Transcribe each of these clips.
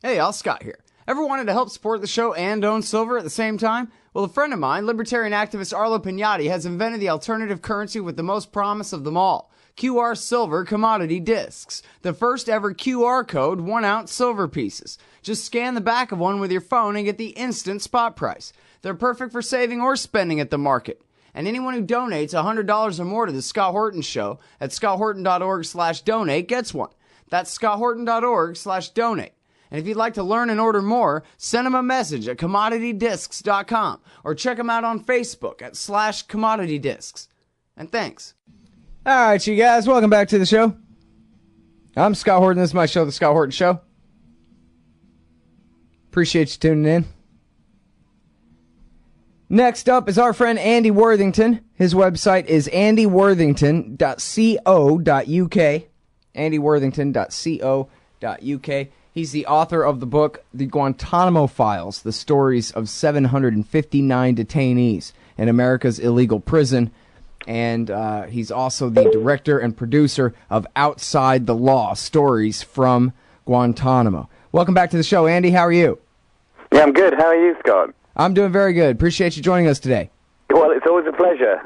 Hey, all, Scott here. Ever wanted to help support the show and own silver at the same time? Well, a friend of mine, libertarian activist Arlo Pignati, has invented the alternative currency with the most promise of them all. QR silver commodity discs. The first ever QR code 1-ounce silver pieces. Just scan the back of one with your phone and get the instant spot price. They're perfect for saving or spending at the market. And anyone who donates $100 or more to the Scott Horton Show at scotthorton.org/donate gets one. That's scotthorton.org/donate. And if you'd like to learn and order more, send them a message at commoditydiscs.com or check them out on Facebook at /commoditydiscs. And thanks. All right, you guys, welcome back to the show. I'm Scott Horton. This is my show, The Scott Horton Show. Appreciate you tuning in. Next up is our friend Andy Worthington. His website is andyworthington.co.uk. andyworthington.co.uk. He's the author of the book, The Guantanamo Files, the stories of 759 detainees in America's illegal prison. And he's also the director and producer of Outside the Law, Stories from Guantanamo. Welcome back to the show, Andy. How are you? Yeah, I'm good. How are you, Scott? I'm doing very good. Appreciate you joining us today. Well, it's always a pleasure.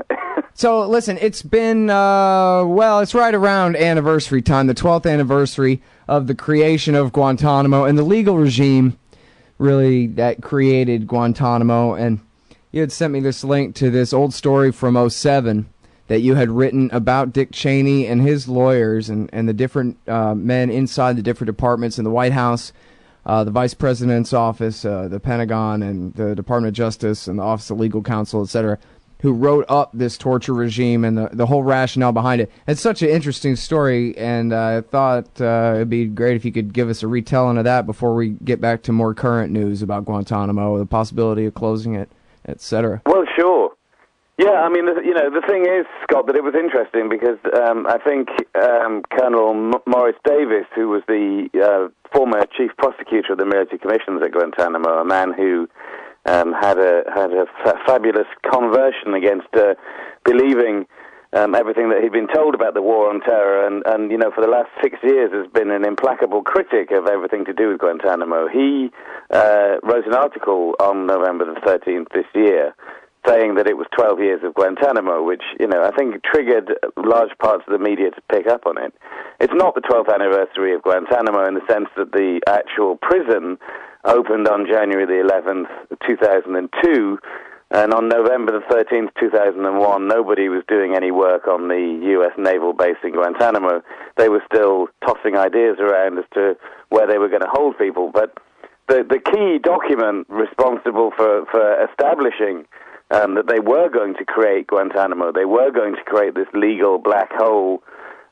So, listen, it's been, it's right around anniversary time, the 12th anniversary of the creation of Guantanamo and the legal regime, really, that created Guantanamo. And you had sent me this link to this old story from '07 that you had written about Dick Cheney and his lawyers and the different men inside the different departments in the White House, the Vice President's office, the Pentagon, and the Department of Justice, and the Office of Legal Counsel, etc., who wrote up this torture regime and the whole rationale behind it. It's such an interesting story, and I thought it'd be great if you could give us a retelling of that before we get back to more current news about Guantanamo, the possibility of closing it, etc. Well, sure. Yeah, I mean, the thing is, Scott, that it was interesting because I think Colonel Morris Davis, who was the former chief prosecutor of the military commissions at Guantanamo, a man who had a fabulous conversion against believing everything that he'd been told about the war on terror, and for the last 6 years has been an implacable critic of everything to do with Guantanamo. He wrote an article on November the 13th this year saying that it was 12 years of Guantanamo, which, I think triggered large parts of the media to pick up on it. It's not the 12th anniversary of Guantanamo in the sense that the actual prison opened on January the 11th, 2002, and on November the 13th, 2001, nobody was doing any work on the U.S. naval base in Guantanamo. They were still tossing ideas around as to where they were going to hold people. But the key document responsible for establishing that they were going to create Guantanamo, they were going to create this legal black hole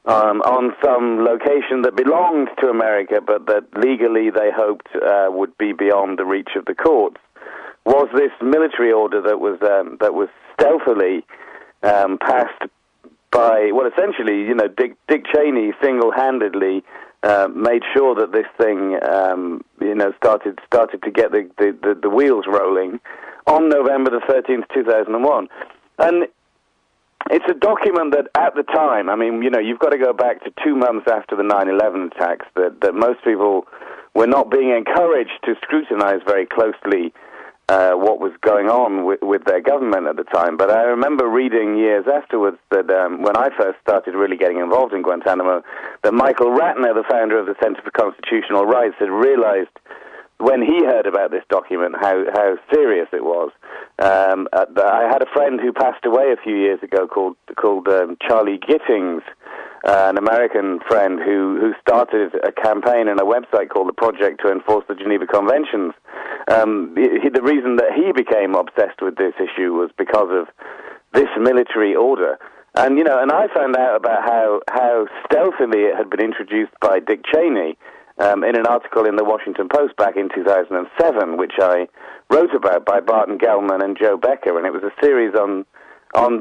on some location that belonged to America, but that legally they hoped would be beyond the reach of the courts, was this military order that was stealthily passed by, well, essentially, Dick Cheney single-handedly made sure that this thing, started to get the wheels rolling on November the 13th, 2001. And it's a document that at the time, I mean, you've got to go back to 2 months after the 9/11 attacks, that most people were not being encouraged to scrutinize very closely what was going on with their government at the time. But I remember reading years afterwards that when I first started really getting involved in Guantanamo, that Michael Ratner, the founder of the Center for Constitutional Rights, had realized when he heard about this document how serious it was. I had a friend who passed away a few years ago called Charlie Gittings, an American friend who started a campaign and a website called the Project to Enforce the Geneva Conventions. The reason that he became obsessed with this issue was because of this military order. And I found out about how stealthily it had been introduced by Dick Cheney in an article in the Washington Post back in 2007, which I wrote about by Barton Gellman and Joe Becker, and it was a series on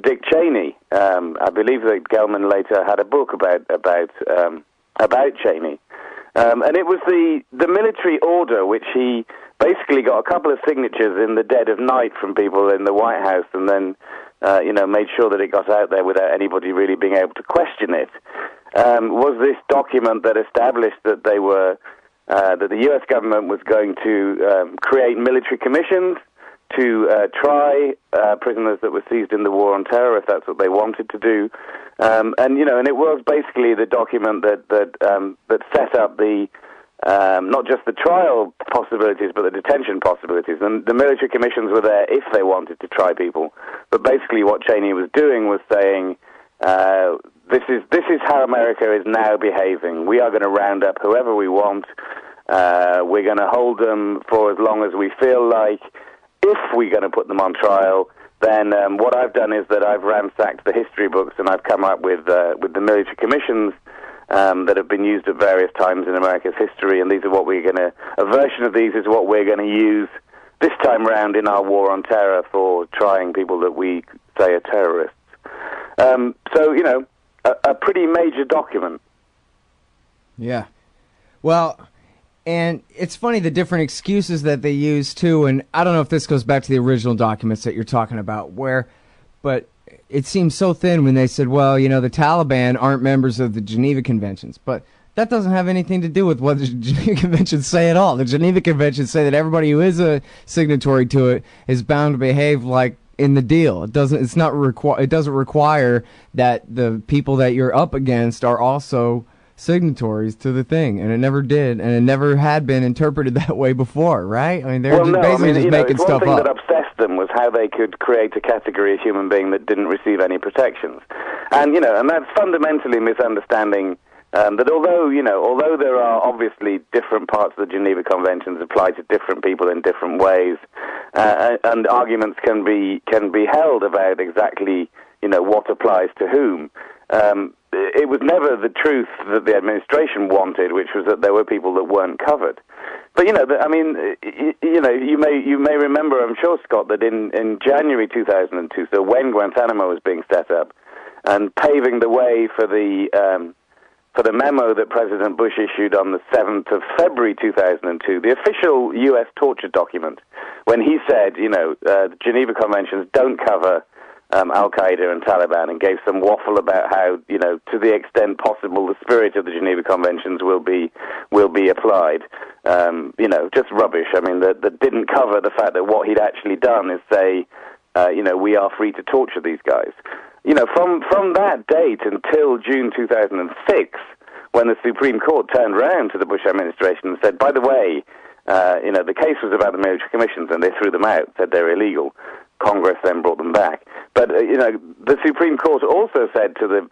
Dick Cheney. I believe that Gellman later had a book about Cheney, and it was the military order which he basically got a couple of signatures in the dead of night from people in the White House, and then made sure that it got out there without anybody really being able to question it. Was this document that established that they were that the U.S. government was going to create military commissions to try prisoners that were seized in the War on Terror, if that's what they wanted to do. And it was basically the document that set up the not just the trial possibilities, but the detention possibilities. And the military commissions were there if they wanted to try people. But basically what Cheney was doing was saying, this is how America is now behaving. We are going to round up whoever we want. We're going to hold them for as long as we feel like. If we're going to put them on trial, then what I've done is that I've ransacked the history books and I've come up with the military commissions that have been used at various times in America's history, and these are what we're going to. A version of these is what we're going to use this time round in our War on Terror for trying people that we say are terrorists. So a pretty major document. Yeah. Well, and it's funny the different excuses that they use too, and I don't know if this goes back to the original documents that you're talking about, but it seems so thin when they said, well, the Taliban aren't members of the Geneva Conventions, but that doesn't have anything to do with what the Geneva Conventions say at all. The Geneva Conventions say that everybody who is a signatory to it is bound to behave like in the deal. It doesn't require that the people that you're up against are also signatories to the thing, and it never did, and it never had been interpreted that way before, right? I mean, they're basically just making stuff up. One thing that obsessed them was how they could create a category of human being that didn't receive any protections, and and that's fundamentally misunderstanding that although there are obviously different parts of the Geneva Conventions apply to different people in different ways, and arguments can be held about exactly what applies to whom. It was never the truth that the administration wanted, which was that there were people that weren't covered. But you may remember, I'm sure, Scott, that in January 2002, so when Guantanamo was being set up, and paving the way for the memo that President Bush issued on the 7th of February 2002, the official U.S. torture document, when he said, the Geneva Conventions don't cover Al-Qaeda and Taliban, and gave some waffle about how, to the extent possible, the spirit of the Geneva Conventions will be applied. Just rubbish. I mean, that didn't cover the fact that what he'd actually done is say, we are free to torture these guys. From that date until June 2006, when the Supreme Court turned around to the Bush administration and said, by the way, the case was about the military commissions, and they threw them out, said they're illegal. Congress then brought them back. But, the Supreme Court also said to the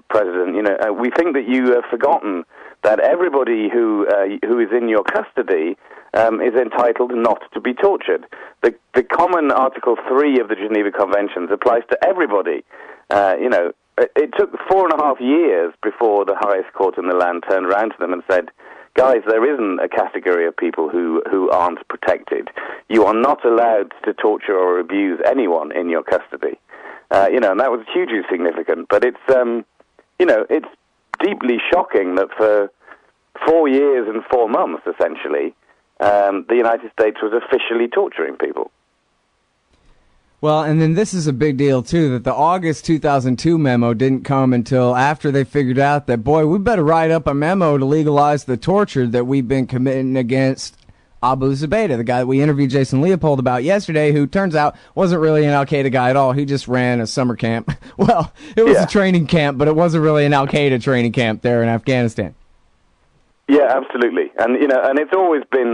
president, we think that you have forgotten that everybody who is in your custody is entitled not to be tortured. The common Article 3 of the Geneva Conventions applies to everybody. It took 4.5 years before the highest court in the land turned around to them and said, guys, there isn't a category of people who aren't protected. You are not allowed to torture or abuse anyone in your custody. And that was hugely significant. But it's deeply shocking that for 4 years and 4 months, essentially, the United States was officially torturing people. Well, and then this is a big deal, too, that the August 2002 memo didn't come until after they figured out that, boy, we better write up a memo to legalize the torture that we've been committing against Abu Zubaydah, the guy that we interviewed Jason Leopold about yesterday, who turns out wasn't really an Al-Qaeda guy at all. He just ran a summer camp. Well, it was a training camp, but it wasn't really an Al-Qaeda training camp there in Afghanistan. Yeah, absolutely. And, and it's always been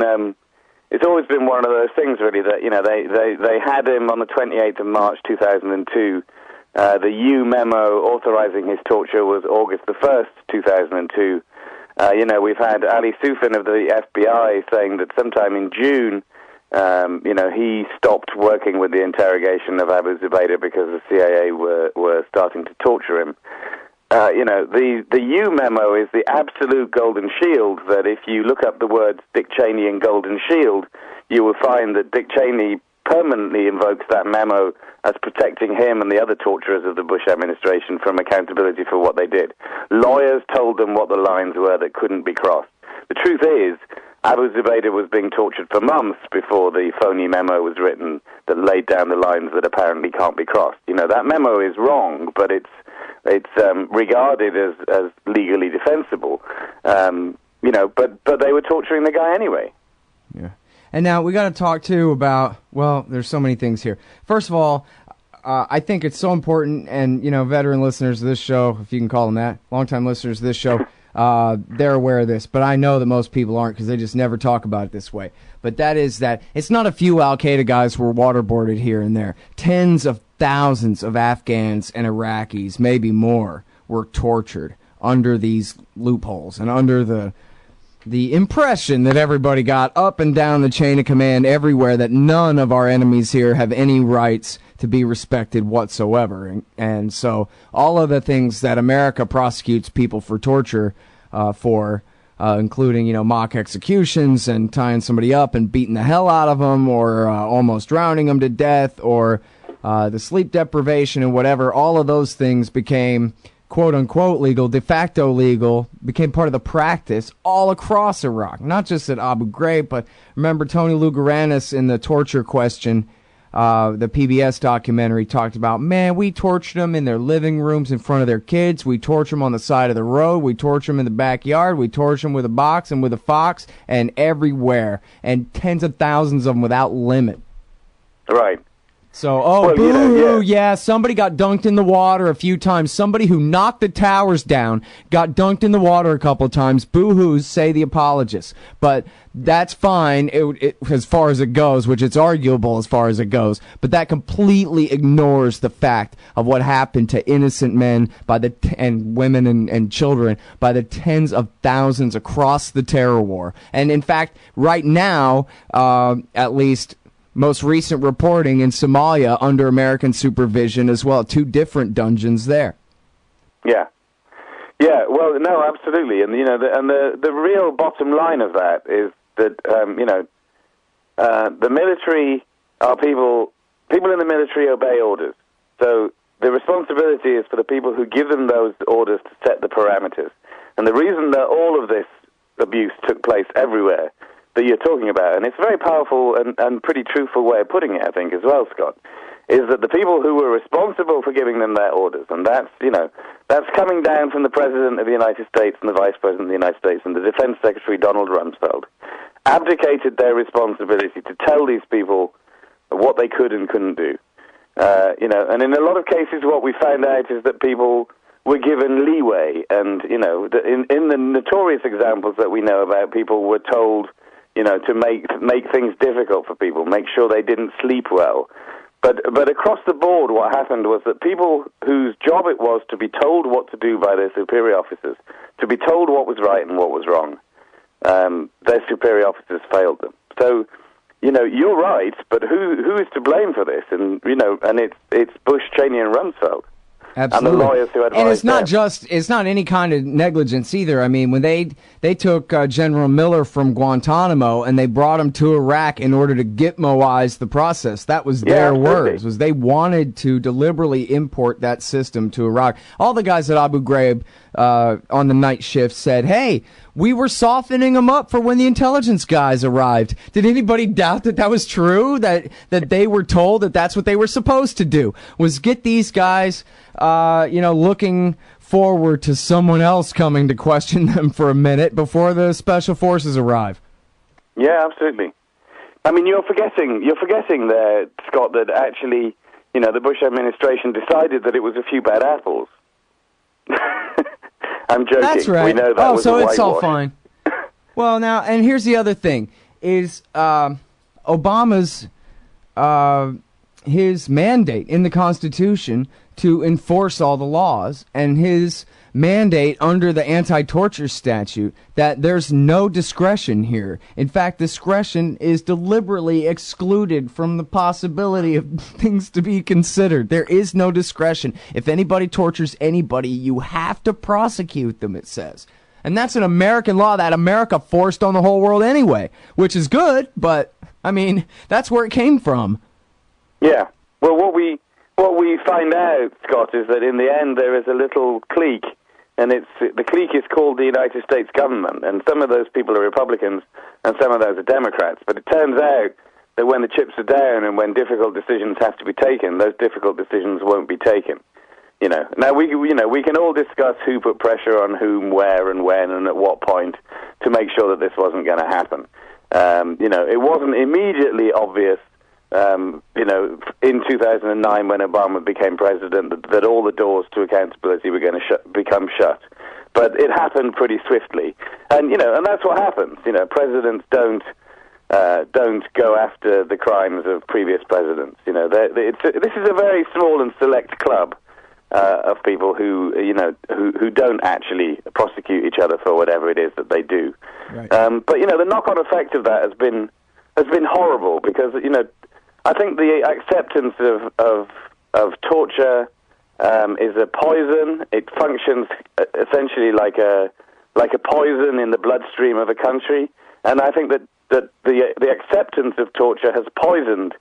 one of those things, really, that, they had him on the 28th of March 2002. The U memo authorizing his torture was August the 1st, 2002. We've had Ali Soufan of the FBI saying that sometime in June, he stopped working with the interrogation of Abu Zubaydah because the CIA were starting to torture him. The U memo is the absolute golden shield that if you look up the words Dick Cheney and golden shield, you will find that Dick Cheney permanently invokes that memo as protecting him and the other torturers of the Bush administration from accountability for what they did. Lawyers told them what the lines were that couldn't be crossed. The truth is, Abu Zubaydah was being tortured for months before the phony memo was written that laid down the lines that apparently can't be crossed. That memo is wrong, but it's regarded as legally defensible. but they were torturing the guy anyway. Yeah. And now we got to talk, too, about, well, there's so many things here. First of all, I think it's so important, and, veteran listeners of this show, if you can call them that, longtime listeners of this show, they're aware of this. But I know that most people aren't because they just never talk about it this way. But that is that it's not a few Al-Qaeda guys who were waterboarded here and there. Tens of thousands of Afghans and Iraqis, maybe more, were tortured under these loopholes and under the impression that everybody got up and down the chain of command everywhere that none of our enemies here have any rights to be respected whatsoever. And so all of the things that America prosecutes people for torture including, mock executions and tying somebody up and beating the hell out of them or almost drowning them to death or the sleep deprivation and whatever, all of those things became quote-unquote legal, de facto legal, became part of the practice all across Iraq, not just at Abu Ghraib, but remember Tony Lugaranis in the torture question, the PBS documentary talked about, man, we tortured them in their living rooms in front of their kids, we torture them on the side of the road, we torture them in the backyard, we torture them with a box and with a fox, and everywhere, and tens of thousands of them without limit. Right. So, boo-hoo, yeah, somebody got dunked in the water a few times. Somebody who knocked the towers down got dunked in the water a couple of times. Boo-hoos, say the apologists. But that's fine as far as it goes, which it's arguable as far as it goes. But that completely ignores the fact of what happened to innocent men and women and children by the tens of thousands across the terror war. And, in fact, right now, at least most recent reporting in Somalia under American supervision as well. 2 different dungeons there. Yeah. Yeah, well, no, absolutely. And, the real bottom line of that is that, the military are people in the military obey orders. So the responsibility is for the people who give them those orders to set the parameters. And the reason that all of this abuse took place everywhere that you're talking about, and it's a very powerful and pretty truthful way of putting it, I think, as well, Scott, is that the people who were responsible for giving them their orders, and that's coming down from the President of the United States and the Vice President of the United States and the Defense Secretary Donald Rumsfeld, abdicated their responsibility to tell these people what they could and couldn't do. And in a lot of cases what we found out is that people were given leeway, and, in the notorious examples that we know about, people were told to make things difficult for people, make sure they didn't sleep well. But across the board, what happened was that people whose job it was to be told what to do by their superior officers, to be told what was right and what was wrong, their superior officers failed them. So, you're right, but who is to blame for this? And, and it's Bush, Cheney, and Rumsfeld. Absolutely. And the lawyers who advised and them. It's not any kind of negligence either. I mean, when they took General Miller from Guantanamo and they brought him to Iraq in order to Gitmoize the process, that was their words, was they wanted to deliberately import that system to Iraq. All the guys at Abu Ghraib on the night shift said, hey, we were softening them up for when the intelligence guys arrived. Did anybody doubt that was true? That they were told that that's what they were supposed to do, was get these guys, looking forward to someone else coming to question them for a minute before the special forces arrive. Yeah, absolutely. I mean, you're forgetting there, Scott, that actually, the Bush administration decided that it was a few bad apples. I'm joking. That's right. We know that was so a it's all whitewash. fine. Well, now, and here's the other thing, is Obama's, his mandate in the Constitution to enforce all the laws, and his mandate under the anti-torture statute that there's no discretion here. In fact, discretion is deliberately excluded from the possibility of things to be considered. There is no discretion. If anybody tortures anybody, you have to prosecute them, it says. And that's an American law that America forced on the whole world anyway, which is good, but, I mean, that's where it came from. Yeah. Well, what we find out, Scott, is that in the end there is a little clique, and the clique is called the United States government, and some of those people are Republicans and some of those are Democrats. But it turns out that when the chips are down and when difficult decisions have to be taken, those difficult decisions won't be taken. Now we can all discuss who put pressure on whom, where, and when, and at what point to make sure that this wasn't going to happen. It wasn't immediately obvious, in 2009 when Obama became president that all the doors to accountability were going to become shut. But it happened pretty swiftly, and that's what happens. Presidents don't go after the crimes of previous presidents. This is a very small and select club of people who don't actually prosecute each other for whatever it is that they do. Right. But the knock-on effect of that has been horrible, because I think the acceptance of torture is a poison. It functions essentially like a poison in the bloodstream of a country, and I think that the acceptance of torture has poisoned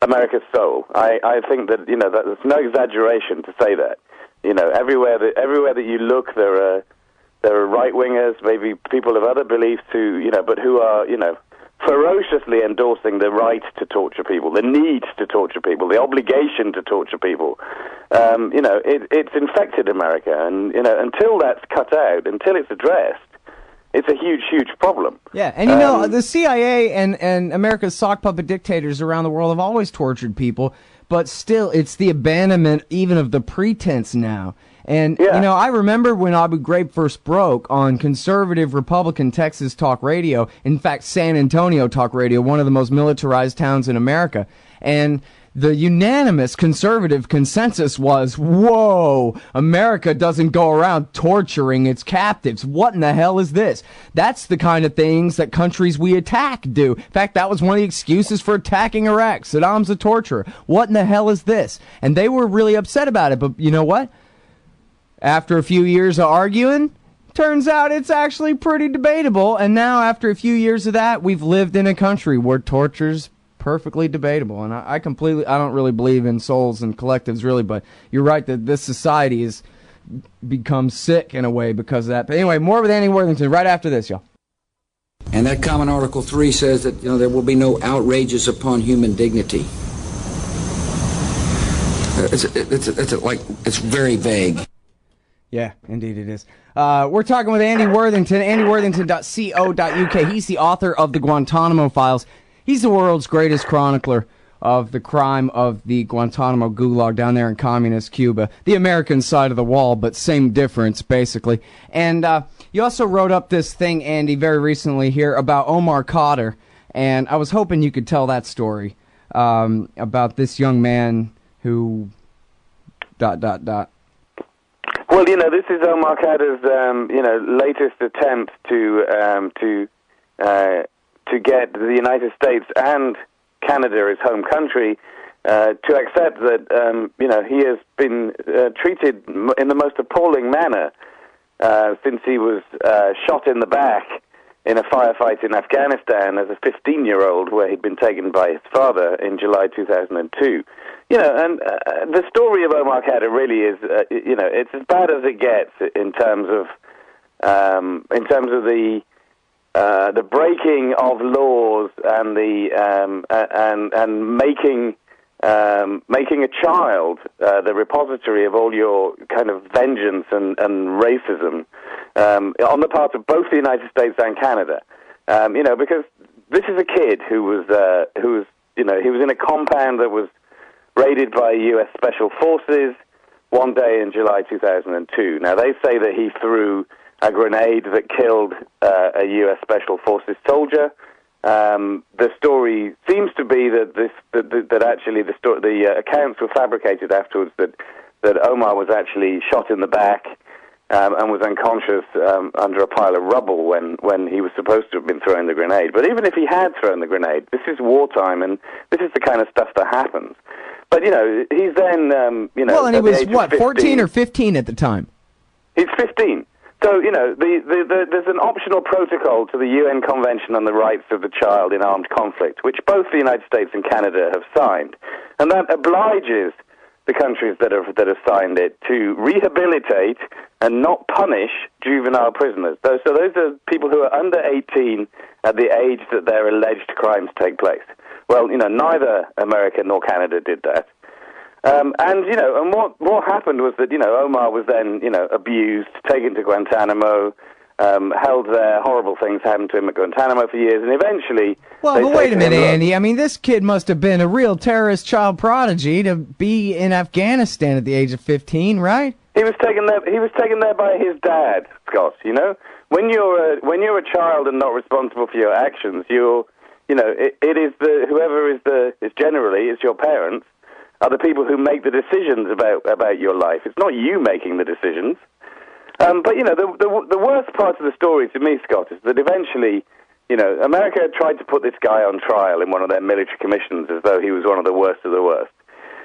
America's soul. I think that that's no exaggeration to say that. Everywhere that you look, there are right wingers, maybe people of other beliefs who are ferociously endorsing the right to torture people, the need to torture people, the obligation to torture people. It's infected America, and until that's cut out, until it's addressed, it's a huge, huge problem. Yeah, and the CIA and America's sock puppet dictators around the world have always tortured people, but still, it's the abandonment even of the pretense now. And, I remember when Abu Ghraib first broke on conservative Republican Texas talk radio, in fact, San Antonio talk radio, one of the most militarized towns in America, and the unanimous conservative consensus was, whoa, America doesn't go around torturing its captives. What in the hell is this? That's the kind of things that countries we attack do. In fact, that was one of the excuses for attacking Iraq. Saddam's a torturer. What in the hell is this? And they were really upset about it. But you know what? After a few years of arguing, turns out it's actually pretty debatable. And now, after a few years of that, we've lived in a country where torture's perfectly debatable. And I don't really believe in souls and collectives, really, but you're right that this society has become sick in a way because of that. But anyway, more with Andy Worthington right after this, y'all. And that common Article 3 says that there will be no outrages upon human dignity. It's very vague. Yeah, indeed it is. We're talking with Andy Worthington, andyworthington.co.uk. He's the author of the Guantanamo Files. He's the world's greatest chronicler of the crime of the Guantanamo Gulag down there in communist Cuba. The American side of the wall, but same difference, basically. And you also wrote up this thing, Andy, very recently here about Omar Khadr. And I was hoping you could tell that story about this young man who... Well, this is Omar Khadr's, latest attempt to get the United States and Canada, his home country, to accept that, he has been treated in the most appalling manner since he was shot in the back in a firefight in Afghanistan as a 15-year-old, where he'd been taken by his father in July 2002. And the story of Omar Khadr really is, it's as bad as it gets in terms of the breaking of laws and making a child the repository of all your kind of vengeance and racism on the part of both the United States and Canada. Because this is a kid who was he was in a compound that was raided by U.S. Special Forces one day in July 2002. Now, they say that he threw a grenade that killed a U.S. Special Forces soldier. The story seems to be that actually the accounts were fabricated afterwards, that Omar was actually shot in the back and was unconscious under a pile of rubble when he was supposed to have been throwing the grenade. But even if he had thrown the grenade, this is wartime, and this is the kind of stuff that happens. But, he's then, Well, and he was, 14 or 15 at the time? He's 15. So, there's an optional protocol to the UN Convention on the Rights of the Child in Armed Conflict, which both the United States and Canada have signed. And that obliges the countries that have signed it to rehabilitate and not punish juvenile prisoners. So those are people who are under 18 at the age that their alleged crimes take place. Well, neither America nor Canada did that. And, you know, and what happened was that, you know, Omar was then, you know, abused, taken to Guantanamo, held there, horrible things happened to him at Guantanamo for years, and eventually... Well, but wait a minute, Andy. I mean, this kid must have been a real terrorist child prodigy to be in Afghanistan at the age of 15, right? He was taken there by his dad, Scott, you know? When you're a child and not responsible for your actions, it is it's your parents, are the people who make the decisions about your life. It's not you making the decisions. But, you know, the worst part of the story to me, Scott, is that eventually, you know, America tried to put this guy on trial in one of their military commissions as though he was one of the worst of the worst.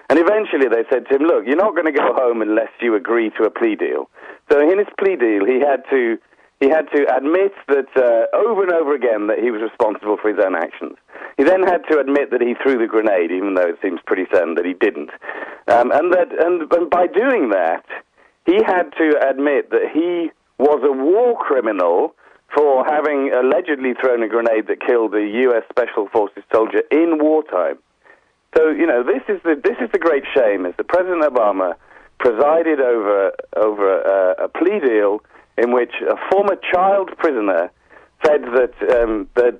And eventually they said to him, look, you're not going to go home unless you agree to a plea deal. So in his plea deal, he had to admit that over and over again that he was responsible for his own actions. He then had to admit that he threw the grenade, even though it seems pretty certain that he didn't. And by doing that, he had to admit that he was a war criminal for having allegedly thrown a grenade that killed a U.S. Special Forces soldier in wartime. So, you know, this is the great shame, is that President Obama presided over a plea deal in which a former child prisoner said that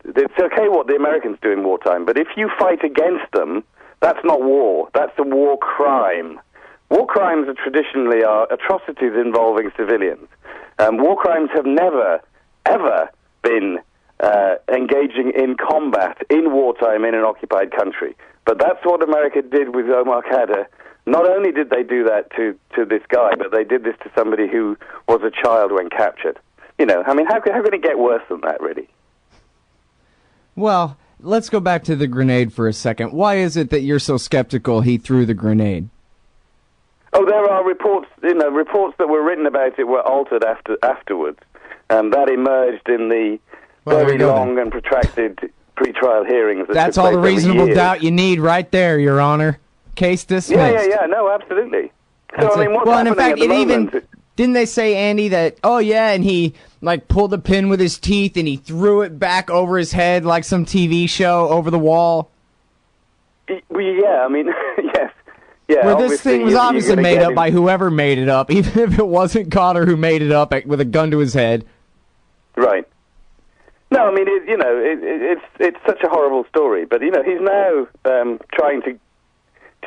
it's okay what the Americans do in wartime, but if you fight against them, that's not war. That's a war crime. War crimes are traditionally atrocities involving civilians. War crimes have never, ever been engaging in combat in wartime in an occupied country. But that's what America did with Omar Khadr. Not only did they do that to this guy, but they did this to somebody who was a child when captured. You know, I mean, how can it get worse than that, really? Well, let's go back to the grenade for a second. Why is it that you're so skeptical he threw the grenade? Oh, there are reports that were written about it were altered afterwards. That emerged in the very long and protracted pre-trial hearings. That's all the reasonable doubt you need right there, Your Honor. Case dismissed. Yeah, no, absolutely. So, I mean, what's and in happening fact, at the moment... Didn't they say, Andy, that, oh yeah, and he, like, pulled a pin with his teeth and he threw it back over his head like some TV show over the wall? Well, yeah, I mean, yes. Yeah, well, this thing was obviously made up by whoever made it up, even if it wasn't Khadr who made it up with a gun to his head. Right. No, I mean, it's such a horrible story, but, you know, he's now trying to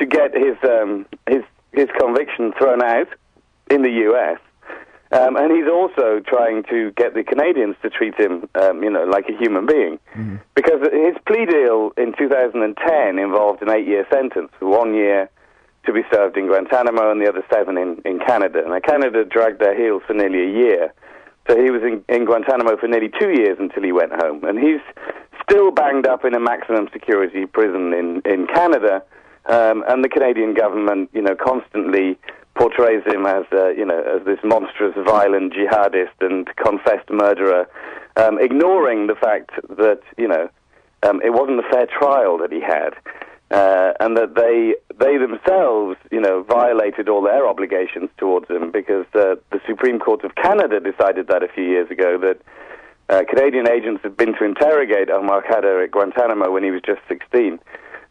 get his conviction thrown out in the U.S., and he's also trying to get the Canadians to treat him, like a human being. Mm-hmm. Because his plea deal in 2010 involved an 8-year sentence, 1 year to be served in Guantanamo and the other 7 in Canada. Now, Canada dragged their heels for nearly a year, so he was in Guantanamo for nearly 2 years until he went home. And he's still banged up in a maximum security prison in Canada, and the Canadian government, constantly portrays him as, as this monstrous, violent jihadist and confessed murderer, ignoring the fact that, it wasn't a fair trial that he had, and that they themselves, violated all their obligations towards him, because the Supreme Court of Canada decided that a few years ago, that Canadian agents had been to interrogate Omar Khadr at Guantanamo when he was just 16.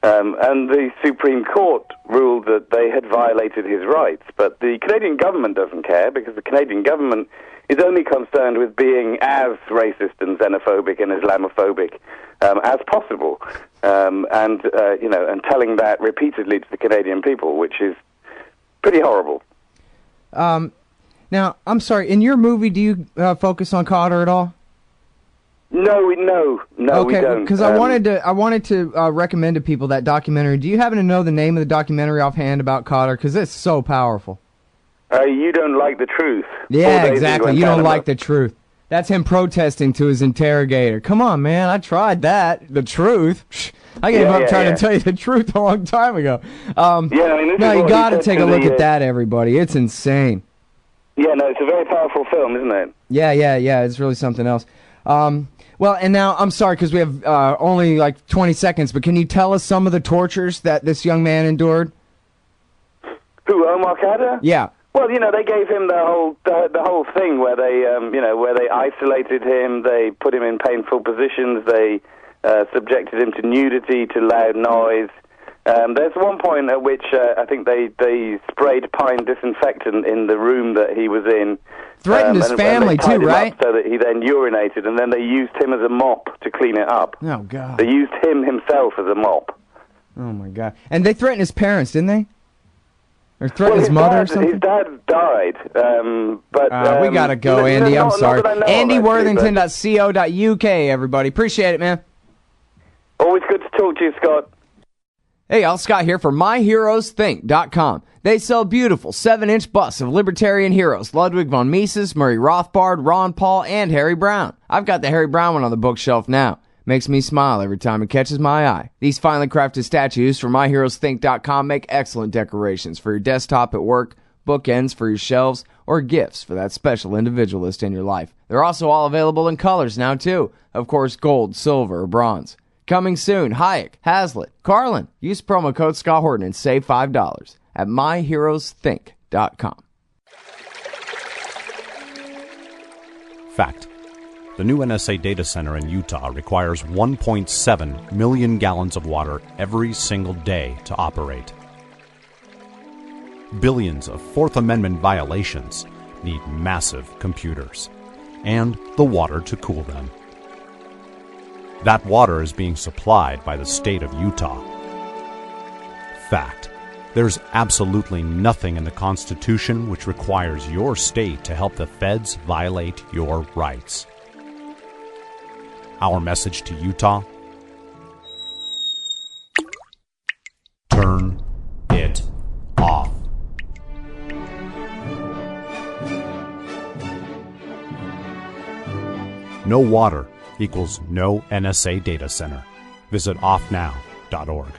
And the Supreme Court ruled that they had violated his rights. But the Canadian government doesn't care, because the Canadian government is only concerned with being as racist and xenophobic and Islamophobic as possible, and telling that repeatedly to the Canadian people, which is pretty horrible. Now, I'm sorry, in your movie, do you focus on Khadr at all? No, we don't. Because I wanted to recommend to people that documentary. Do you happen to know the name of the documentary offhand about Khadr? Because it's so powerful. You don't like the truth. Yeah, exactly. You don't like the truth. That's him protesting to his interrogator. Come on, man. I tried that. The truth. I gave up trying to tell you the truth a long time ago. You got to take a look at that, everybody. It's insane. Yeah, no, it's a very powerful film, isn't it? Yeah. It's really something else. Well, and now, I'm sorry, because we have only like 20 seconds, but can you tell us some of the tortures that this young man endured? Who, Omar Khadr? Yeah. Well, they gave him the whole thing where they isolated him, they put him in painful positions, they subjected him to nudity, to loud noise, There's one point at which I think they sprayed pine disinfectant in the room that he was in. Threatened his family too, right? So that he then urinated, and then they used him as a mop to clean it up. Oh, God. They used him himself as a mop. Oh, my God. And they threatened his parents, didn't they? Or threatened his mother or something? His dad died. We got to go, Andy. I'm sorry. AndyWorthington.co.uk, everybody. Appreciate it, man. Always good to talk to you, Scott. Hey, y'all, Scott here for MyHeroesThink.com. They sell beautiful 7-inch busts of libertarian heroes, Ludwig von Mises, Murray Rothbard, Ron Paul, and Harry Brown. I've got the Harry Brown one on the bookshelf now. Makes me smile every time it catches my eye. These finely crafted statues from MyHeroesThink.com make excellent decorations for your desktop at work, bookends for your shelves, or gifts for that special individualist in your life. They're also all available in colors now, too. Of course, gold, silver, or bronze. Coming soon, Hayek, Hazlitt, Carlin. Use promo code Scott Horton and save $5 at MyHeroesThink.com. Fact. The new NSA data center in Utah requires 1.7 million gallons of water every single day to operate. Billions of Fourth Amendment violations need massive computers and the water to cool them. That water is being supplied by the state of Utah. Fact. There's absolutely nothing in the Constitution which requires your state to help the feds violate your rights. Our message to Utah: turn it off. No water equals no NSA data center. Visit offnow.org.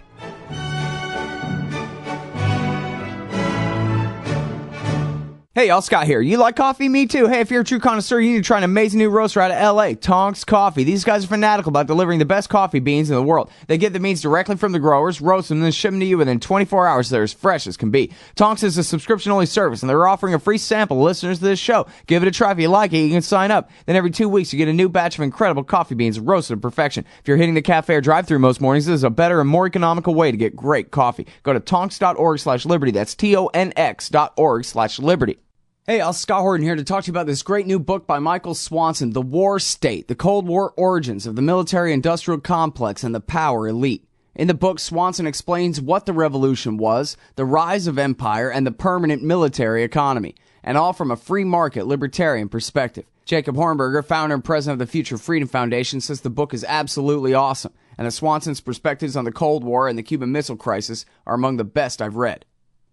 Hey, y'all, Scott here. You like coffee? Me too. Hey, if you're a true connoisseur, you need to try an amazing new roaster out of L.A., Tonks Coffee. These guys are fanatical about delivering the best coffee beans in the world. They get the beans directly from the growers, roast them, and then ship them to you within 24 hours. They're as fresh as can be. Tonks is a subscription-only service, and they're offering a free sample to listeners to this show. Give it a try. If you like it, you can sign up. Then every 2 weeks, you get a new batch of incredible coffee beans roasted to perfection. If you're hitting the cafe or drive-thru most mornings, this is a better and more economical way to get great coffee. Go to tonks.org/liberty. That's TONX.org/liberty. Hey, I'm Scott Horton here to talk to you about this great new book by Michael Swanson, The War State, The Cold War Origins of the Military-Industrial Complex and the Power Elite. In the book, Swanson explains what the revolution was, the rise of empire, and the permanent military economy, and all from a free market libertarian perspective. Jacob Hornberger, founder and president of the Future Freedom Foundation, says the book is absolutely awesome, and that Swanson's perspectives on the Cold War and the Cuban Missile Crisis are among the best I've read.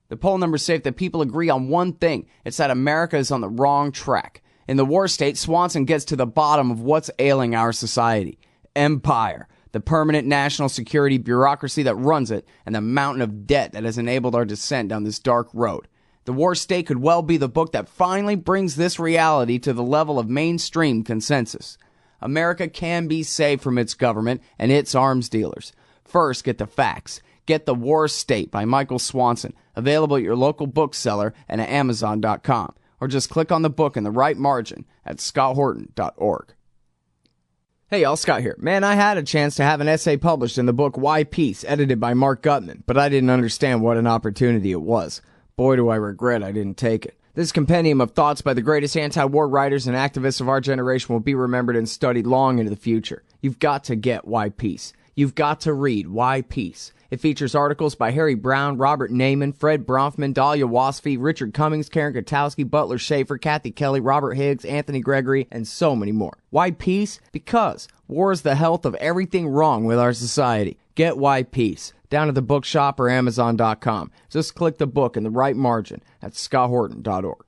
The poll numbers say that people agree on one thing. It's that America is on the wrong track. In The War State, Swanson gets to the bottom of what's ailing our society. Empire, the permanent national security bureaucracy that runs it, and the mountain of debt that has enabled our descent down this dark road. The War State could well be the book that finally brings this reality to the level of mainstream consensus. America can be saved from its government and its arms dealers. First, get the facts. Get The War State by Michael Swanson, available at your local bookseller and at Amazon.com. Or just click on the book in the right margin at scotthorton.org. Hey y'all, Scott here. Man, I had a chance to have an essay published in the book Why Peace, edited by Mark Gutman, but I didn't understand what an opportunity it was. Boy, do I regret I didn't take it. This compendium of thoughts by the greatest anti-war writers and activists of our generation will be remembered and studied long into the future. You've got to get Why Peace. You've got to read Why Peace. It features articles by Harry Brown, Robert Naiman, Fred Bronfman, Dahlia Wasfy, Richard Cummings, Karen Kotowski, Butler Schaefer, Kathy Kelly, Robert Higgs, Anthony Gregory, and so many more. Why Peace? Because war is the health of everything wrong with our society. Get Why Peace down at the bookshop or Amazon.com. Just click the book in the right margin at scotthorton.org.